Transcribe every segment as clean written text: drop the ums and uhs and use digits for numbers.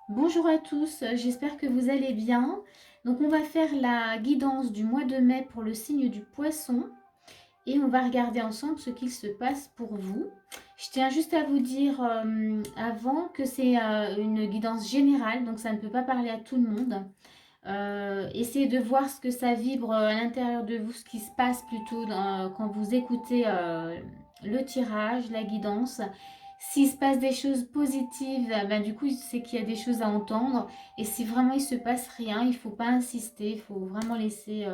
Bonjour à tous, j'espère que vous allez bien. Donc on va faire la guidance du mois de mai pour le signe du poisson et on va regarder ensemble ce qu'il se passe pour vous. Je tiens juste à vous dire avant que c'est une guidance générale, donc ça ne peut pas parler à tout le monde. Essayez de voir ce que ça vibre à l'intérieur de vous, ce qui se passe plutôt quand vous écoutez le tirage, la guidance. S'il se passe des choses positives, ben, du coup, c'est qu'il y a des choses à entendre. Et si vraiment il se passe rien, il ne faut pas insister, il faut vraiment laisser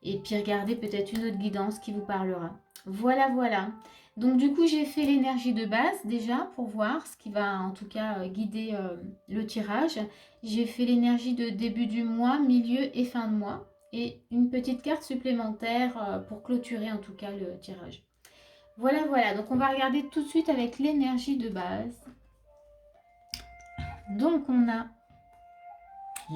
et puis regarder peut-être une autre guidance qui vous parlera. Voilà, voilà. Donc du coup, j'ai fait l'énergie de base déjà pour voir ce qui va en tout cas guider le tirage. J'ai fait l'énergie de début du mois, milieu et fin de mois. Et une petite carte supplémentaire pour clôturer en tout cas le tirage. Voilà, voilà. Donc on va regarder tout de suite avec l'énergie de base. Donc on a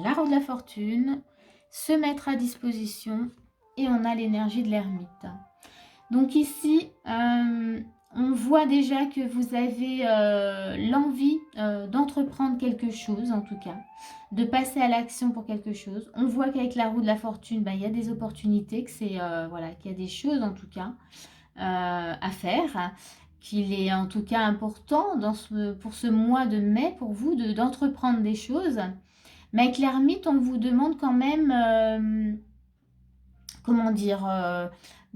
la roue de la fortune, se mettre à disposition et on a l'énergie de l'ermite. Donc ici, on voit déjà que vous avez l'envie d'entreprendre quelque chose, en tout cas, de passer à l'action pour quelque chose. On voit qu'avec la roue de la fortune, il y a des opportunités, que c'est voilà, qu'il y a des choses en tout cas à faire, qu'il est en tout cas important pour ce mois de mai pour vous d'entreprendre des choses. Mais avec l'ermite, on vous demande quand même comment dire,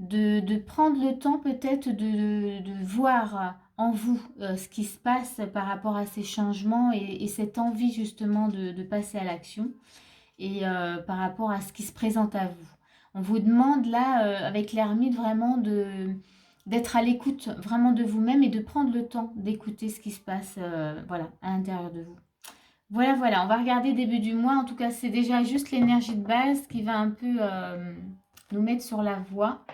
de prendre le temps peut-être de voir en vous ce qui se passe par rapport à ces changements et cette envie justement de passer à l'action et par rapport à ce qui se présente à vous. On vous demande là, avec l'ermite, vraiment d'être à l'écoute vraiment de vous-même et de prendre le temps d'écouter ce qui se passe voilà, à l'intérieur de vous. Voilà, voilà, on va regarder début du mois. En tout cas, c'est déjà juste l'énergie de base qui va un peu nous mettre sur la voie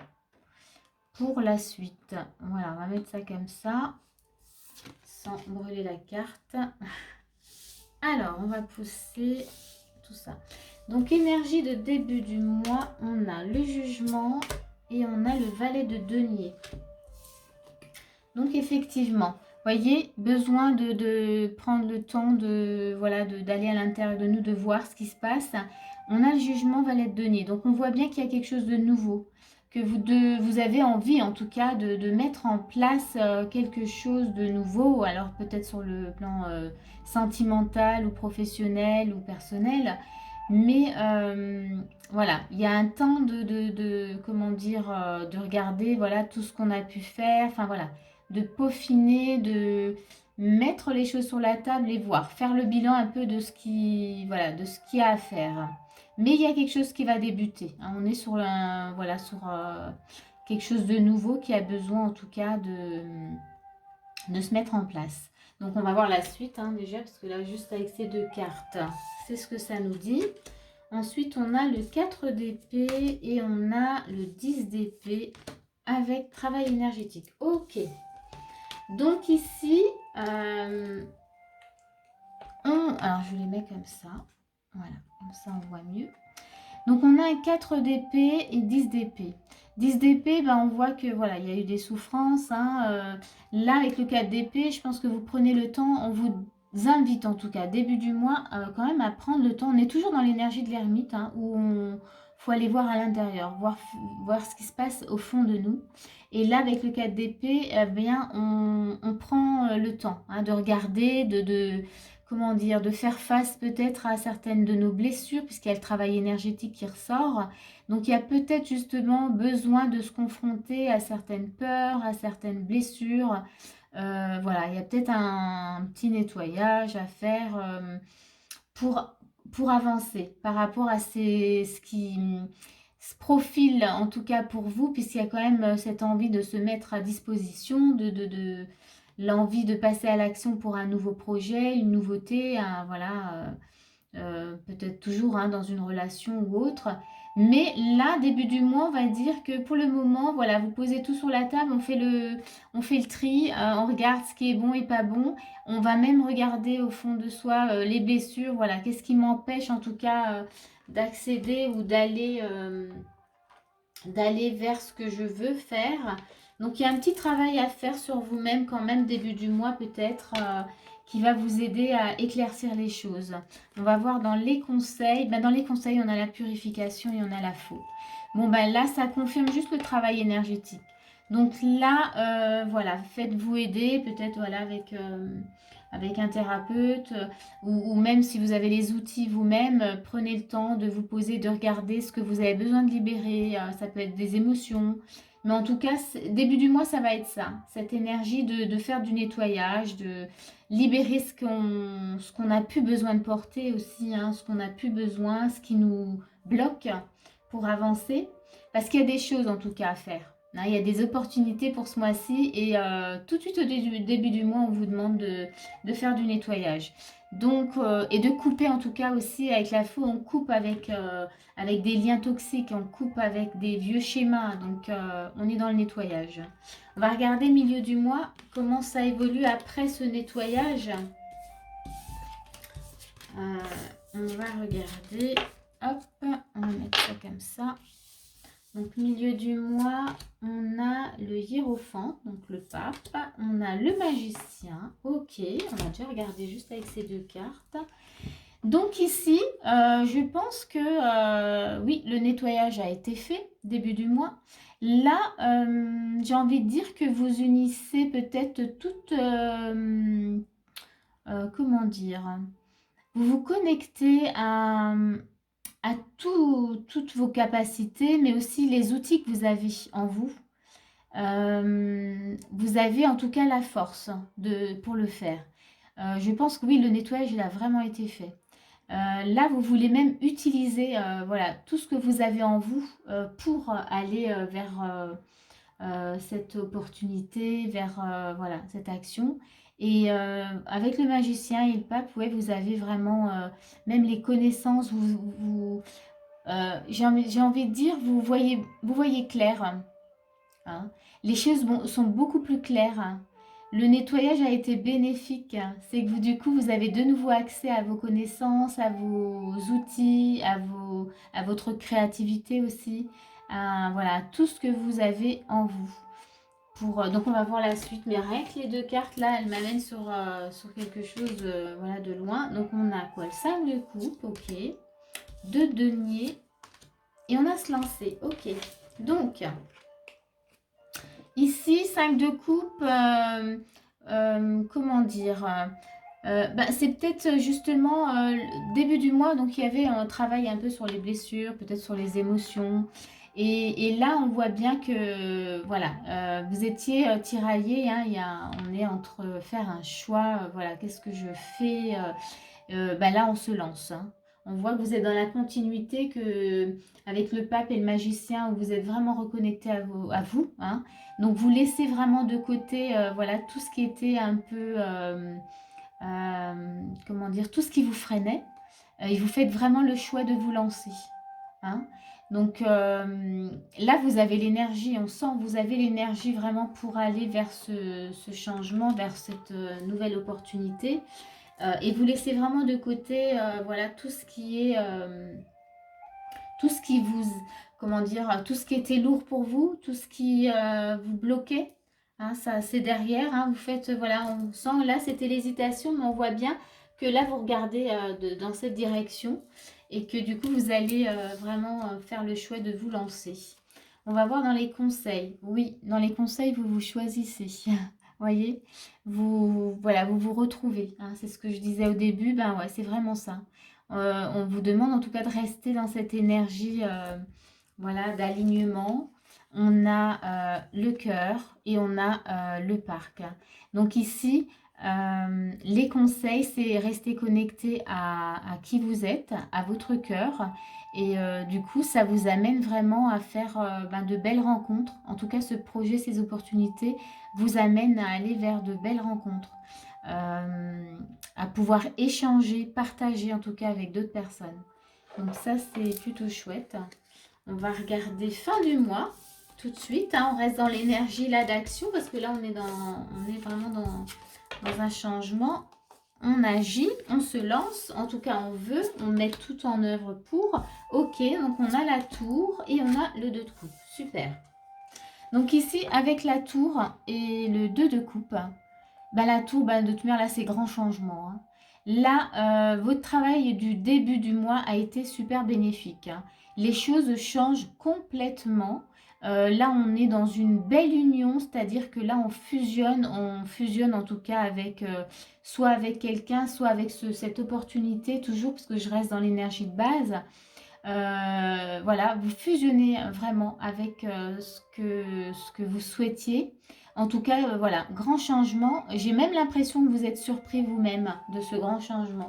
pour la suite. Voilà, on va mettre ça comme ça, sans brûler la carte. Alors, on va pousser tout ça. Donc, énergie de début du mois, on a le jugement et on a le valet de denier. Donc, effectivement, voyez, besoin de prendre le temps d'aller à l'intérieur de nous, de voir ce qui se passe. On a le jugement valet de denier. Donc, on voit bien qu'il y a quelque chose de nouveau, que vous avez envie, en tout cas, de mettre en place quelque chose de nouveau. Alors, peut-être sur le plan sentimental ou professionnel ou personnel. Mais voilà, il y a un temps comment dire, de regarder voilà, tout ce qu'on a pu faire. Enfin, voilà, de peaufiner, de mettre les choses sur la table et voir, faire le bilan un peu de ce qui, voilà, de ce qu'il y a à faire. Mais il y a quelque chose qui va débuter. Hein. On est sur sur quelque chose de nouveau qui a besoin en tout cas de se mettre en place. Donc on va voir la suite hein, déjà parce que là juste avec ces deux cartes, c'est ce que ça nous dit. Ensuite on a le 4 d'épée et on a le 10 d'épée avec travail énergétique. Ok. Donc ici, alors je les mets comme ça. Voilà, comme ça on voit mieux. Donc on a un 4 d'épée et 10 d'épée. 10 d'épée, ben, on voit que voilà, il y a eu des souffrances. Hein, là, avec le 4 d'épée, je pense que vous prenez le temps, on vous invite en tout cas, début du mois, quand même à prendre le temps. On est toujours dans l'énergie de l'ermite, hein, où on faut aller voir à l'intérieur, voir ce qui se passe au fond de nous. Et là, avec le 4 d'épée, eh bien, on prend le temps hein, de regarder, comment dire, de faire face peut-être à certaines de nos blessures, puisqu'il y a le travail énergétique qui ressort. Donc il y a peut-être justement besoin de se confronter à certaines peurs, à certaines blessures. Voilà, il y a peut-être un petit nettoyage à faire pour, pour avancer par rapport à ce qui se profile, en tout cas pour vous, puisqu'il y a quand même cette envie de se mettre à disposition, l'envie de passer à l'action pour un nouveau projet, une nouveauté, voilà, peut-être toujours hein, dans une relation ou autre. Mais là, début du mois, on va dire que pour le moment, voilà, vous posez tout sur la table, on fait le tri, on regarde ce qui est bon et pas bon. On va même regarder au fond de soi les blessures, voilà, qu'est-ce qui m'empêche en tout cas d'accéder ou d'aller vers ce que je veux faire. Donc il y a un petit travail à faire sur vous-même quand même début du mois peut-être qui va vous aider à éclaircir les choses. On va voir dans les conseils. Dans les conseils, on a la purification et on a la faux. Bon, là, ça confirme juste le travail énergétique. Donc là, voilà, faites-vous aider, peut-être voilà, avec un thérapeute, ou même si vous avez les outils vous-même, prenez le temps de vous poser, de regarder ce que vous avez besoin de libérer. Ça peut être des émotions. Mais en tout cas, début du mois, ça va être ça. Cette énergie de faire du nettoyage, de libérer ce qu'on a plus besoin de porter aussi, hein, ce qu'on a plus besoin, ce qui nous bloque pour avancer. Parce qu'il y a des choses en tout cas à faire. Hein, il y a des opportunités pour ce mois-ci et tout de suite au début du mois, on vous demande de faire du nettoyage. Donc, et de couper en tout cas aussi avec la faux, on coupe avec des liens toxiques, on coupe avec des vieux schémas. Donc, on est dans le nettoyage. On va regarder milieu du mois, comment ça évolue après ce nettoyage. On va regarder. Hop, on va mettre ça comme ça. Donc, milieu du mois, on a le hiérophante, donc le pape. On a le magicien. Ok, on va déjà regarder juste avec ces deux cartes. Donc ici, je pense que oui, le nettoyage a été fait début du mois. Là, j'ai envie de dire que vous unissez peut-être toutes... comment dire? Vous vous connectez à toutes vos capacités, mais aussi les outils que vous avez en vous. Vous avez en tout cas la force pour le faire. Je pense que oui, le nettoyage, il a vraiment été fait. Là, vous voulez même utiliser voilà, tout ce que vous avez en vous pour aller vers cette opportunité, vers voilà, cette action. Et avec le magicien et le pape, ouais, vous avez vraiment même les connaissances, j'ai envie de dire, vous voyez clair. Hein. Les choses sont beaucoup plus claires. Hein. Le nettoyage a été bénéfique. Hein. C'est que du coup, vous avez de nouveau accès à vos connaissances, à vos outils, à votre créativité aussi, à voilà, tout ce que vous avez en vous. Donc, on va voir la suite. Mais rien que les deux cartes, là, elles m'amènent sur quelque chose voilà, de loin. Donc, on a quoi? Le 5 de coupe, ok. 2 deniers. Et on a se lancer, ok. Donc... Ici, 5 de coupe, comment dire c'est peut-être justement début du mois, donc il y avait un travail un peu sur les blessures, peut-être sur les émotions. Et là, on voit bien que voilà, vous étiez tiraillé. Hein, on est entre faire un choix, voilà, qu'est-ce que je fais là, on se lance. Hein. On voit que vous êtes dans la continuité avec le pape et le magicien, où vous êtes vraiment reconnecté à vous. Hein. Donc, vous laissez vraiment de côté voilà, tout ce qui était un peu, comment dire, tout ce qui vous freinait. Et vous faites vraiment le choix de vous lancer. Hein. Donc, là, vous avez l'énergie, on sent que vous avez l'énergie vraiment pour aller vers ce changement, vers cette nouvelle opportunité. Et vous laissez vraiment de côté voilà, tout ce qui est... tout ce qui vous... Comment dire? Tout ce qui était lourd pour vous, tout ce qui vous bloquait. Hein, ça, c'est derrière. Hein, vous faites... voilà, on sent... Là, c'était l'hésitation, mais on voit bien que là, vous regardez dans cette direction. Et que du coup, vous allez vraiment faire le choix de vous lancer. On va voir dans les conseils. Oui, dans les conseils, vous choisissez. Voyez, voilà, vous vous retrouvez. Hein, c'est ce que je disais au début. Ben ouais, c'est vraiment ça. On vous demande en tout cas de rester dans cette énergie voilà, d'alignement. On a le cœur et on a le parc. Donc ici, les conseils, c'est rester connecté à qui vous êtes, à votre cœur. Et du coup, ça vous amène vraiment à faire de belles rencontres. En tout cas, ce projet, ces opportunités vous amènent à aller vers de belles rencontres. À pouvoir échanger, partager en tout cas avec d'autres personnes. Donc ça, c'est plutôt chouette. On va regarder fin du mois tout de suite. Hein. On reste dans l'énergie là d'action parce que là, on est vraiment dans un changement. On agit, on se lance, en tout cas on veut, on met tout en œuvre pour. Ok, donc on a la tour et on a le 2 de coupe. Super. Donc ici, avec la tour et le 2 de coupe, bah, la tour, bah, de toute manière, là, c'est grand changement, hein. Là, votre travail du début du mois a été super bénéfique, hein. Les choses changent complètement. Là, on est dans une belle union, c'est-à-dire que là, on fusionne en tout cas avec, soit avec quelqu'un, soit avec cette opportunité, toujours parce que je reste dans l'énergie de base. Voilà, vous fusionnez vraiment avec ce que vous souhaitiez. En tout cas, voilà, grand changement. J'ai même l'impression que vous êtes surpris vous-même de ce grand changement.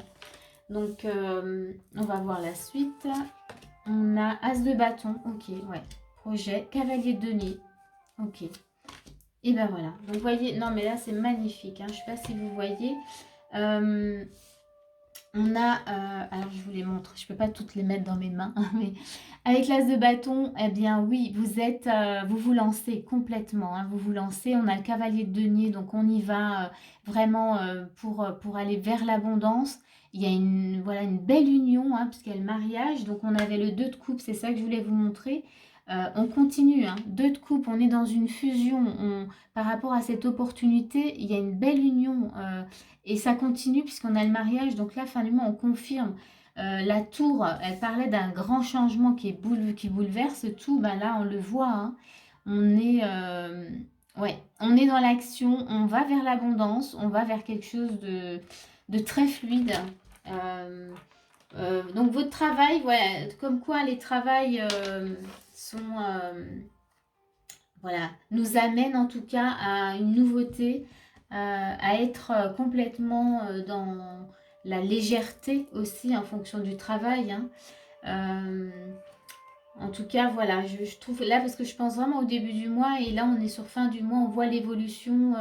Donc, on va voir la suite. On a As de bâton, ok, ouais. Projet, cavalier de denier, ok. Et ben voilà. Donc, vous voyez, non mais là c'est magnifique, hein. Je ne sais pas si vous voyez. Euh, on a, alors je vous les montre, je ne peux pas toutes les mettre dans mes mains, hein, mais avec l'as de bâton, eh bien oui, vous vous lancez complètement, hein, vous vous lancez. On a le cavalier de denier, donc on y va vraiment pour aller vers l'abondance. Il y a voilà, une belle union, hein, puisqu'il y a le mariage. Donc on avait le 2 de coupe, c'est ça que je voulais vous montrer. On continue, hein, 2 de coupe, on est dans une fusion. Par rapport à cette opportunité, il y a une belle union. Et ça continue puisqu'on a le mariage. Donc là, fin du mois, on confirme. La tour, elle parlait d'un grand changement qui bouleverse tout. Ben là, on le voit, hein. On est, ouais, on est dans l'action. On va vers l'abondance. On va vers quelque chose de très fluide. Donc votre travail, voilà, comme quoi les travails sont, voilà, nous amènent en tout cas à une nouveauté, à être complètement dans la légèreté aussi en fonction du travail, hein. Euh, En tout cas, voilà, je trouve là parce que je pense vraiment au début du mois et là on est sur fin du mois, on voit l'évolution,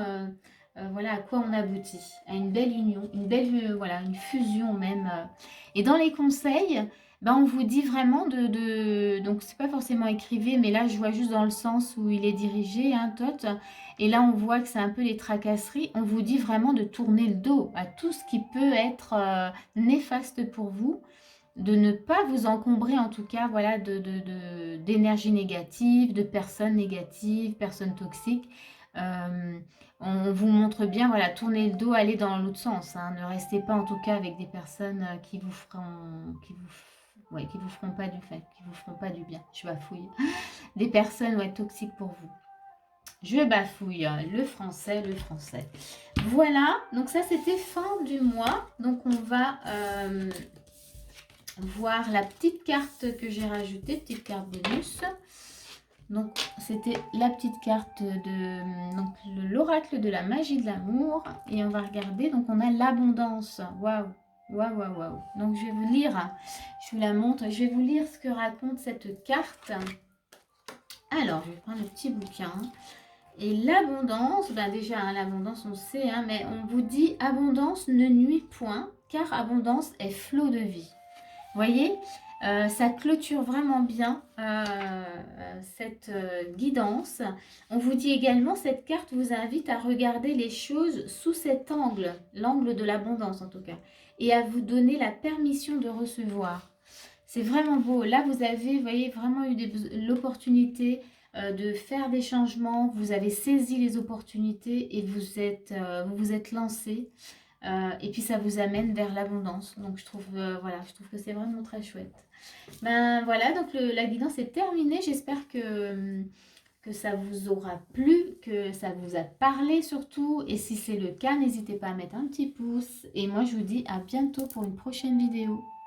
voilà à quoi on aboutit, à une belle union, une belle, voilà, une fusion même. Et dans les conseils, ben on vous dit vraiment donc c'est pas forcément écrivé, mais là je vois juste dans le sens où il est dirigé, hein, Tot. Et là on voit que c'est un peu les tracasseries. On vous dit vraiment de tourner le dos à tout ce qui peut être néfaste pour vous, de ne pas vous encombrer en tout cas, voilà, d'énergie négative, de personnes négatives, personnes toxiques. Euh, on vous montre bien, voilà, tournez le dos, allez dans l'autre sens, hein. Ne restez pas en tout cas avec des personnes qui vous feront pas du fait, qui vous feront pas du bien. Je bafouille. Des personnes, ouais, toxiques pour vous. Je bafouille, hein, le français, le français. Voilà, donc ça c'était fin du mois. Donc on va voir la petite carte que j'ai rajoutée, petite carte bonus. Donc c'était la petite carte de donc l'oracle de la magie de l'amour. Et on va regarder, donc on a l'abondance. Waouh, waouh, waouh, waouh. Donc je vais vous lire, je vous la montre, je vais vous lire ce que raconte cette carte. Alors je vais prendre le petit bouquin. Et l'abondance, ben déjà hein, l'abondance on sait, hein, mais on vous dit abondance ne nuit point, car abondance est flot de vie. Voyez, ça clôture vraiment bien cette guidance. On vous dit également, cette carte vous invite à regarder les choses sous cet angle, l'angle de l'abondance en tout cas, et à vous donner la permission de recevoir. C'est vraiment beau. Là, vous avez, vous voyez, vraiment eu l'opportunité de faire des changements. Vous avez saisi les opportunités et vous vous êtes lancé. Et puis ça vous amène vers l'abondance. Donc je trouve, voilà, je trouve que c'est vraiment très chouette. Ben voilà, donc la guidance est terminée. J'espère que ça vous aura plu, que ça vous a parlé surtout. Et si c'est le cas, n'hésitez pas à mettre un petit pouce. Et moi je vous dis à bientôt pour une prochaine vidéo.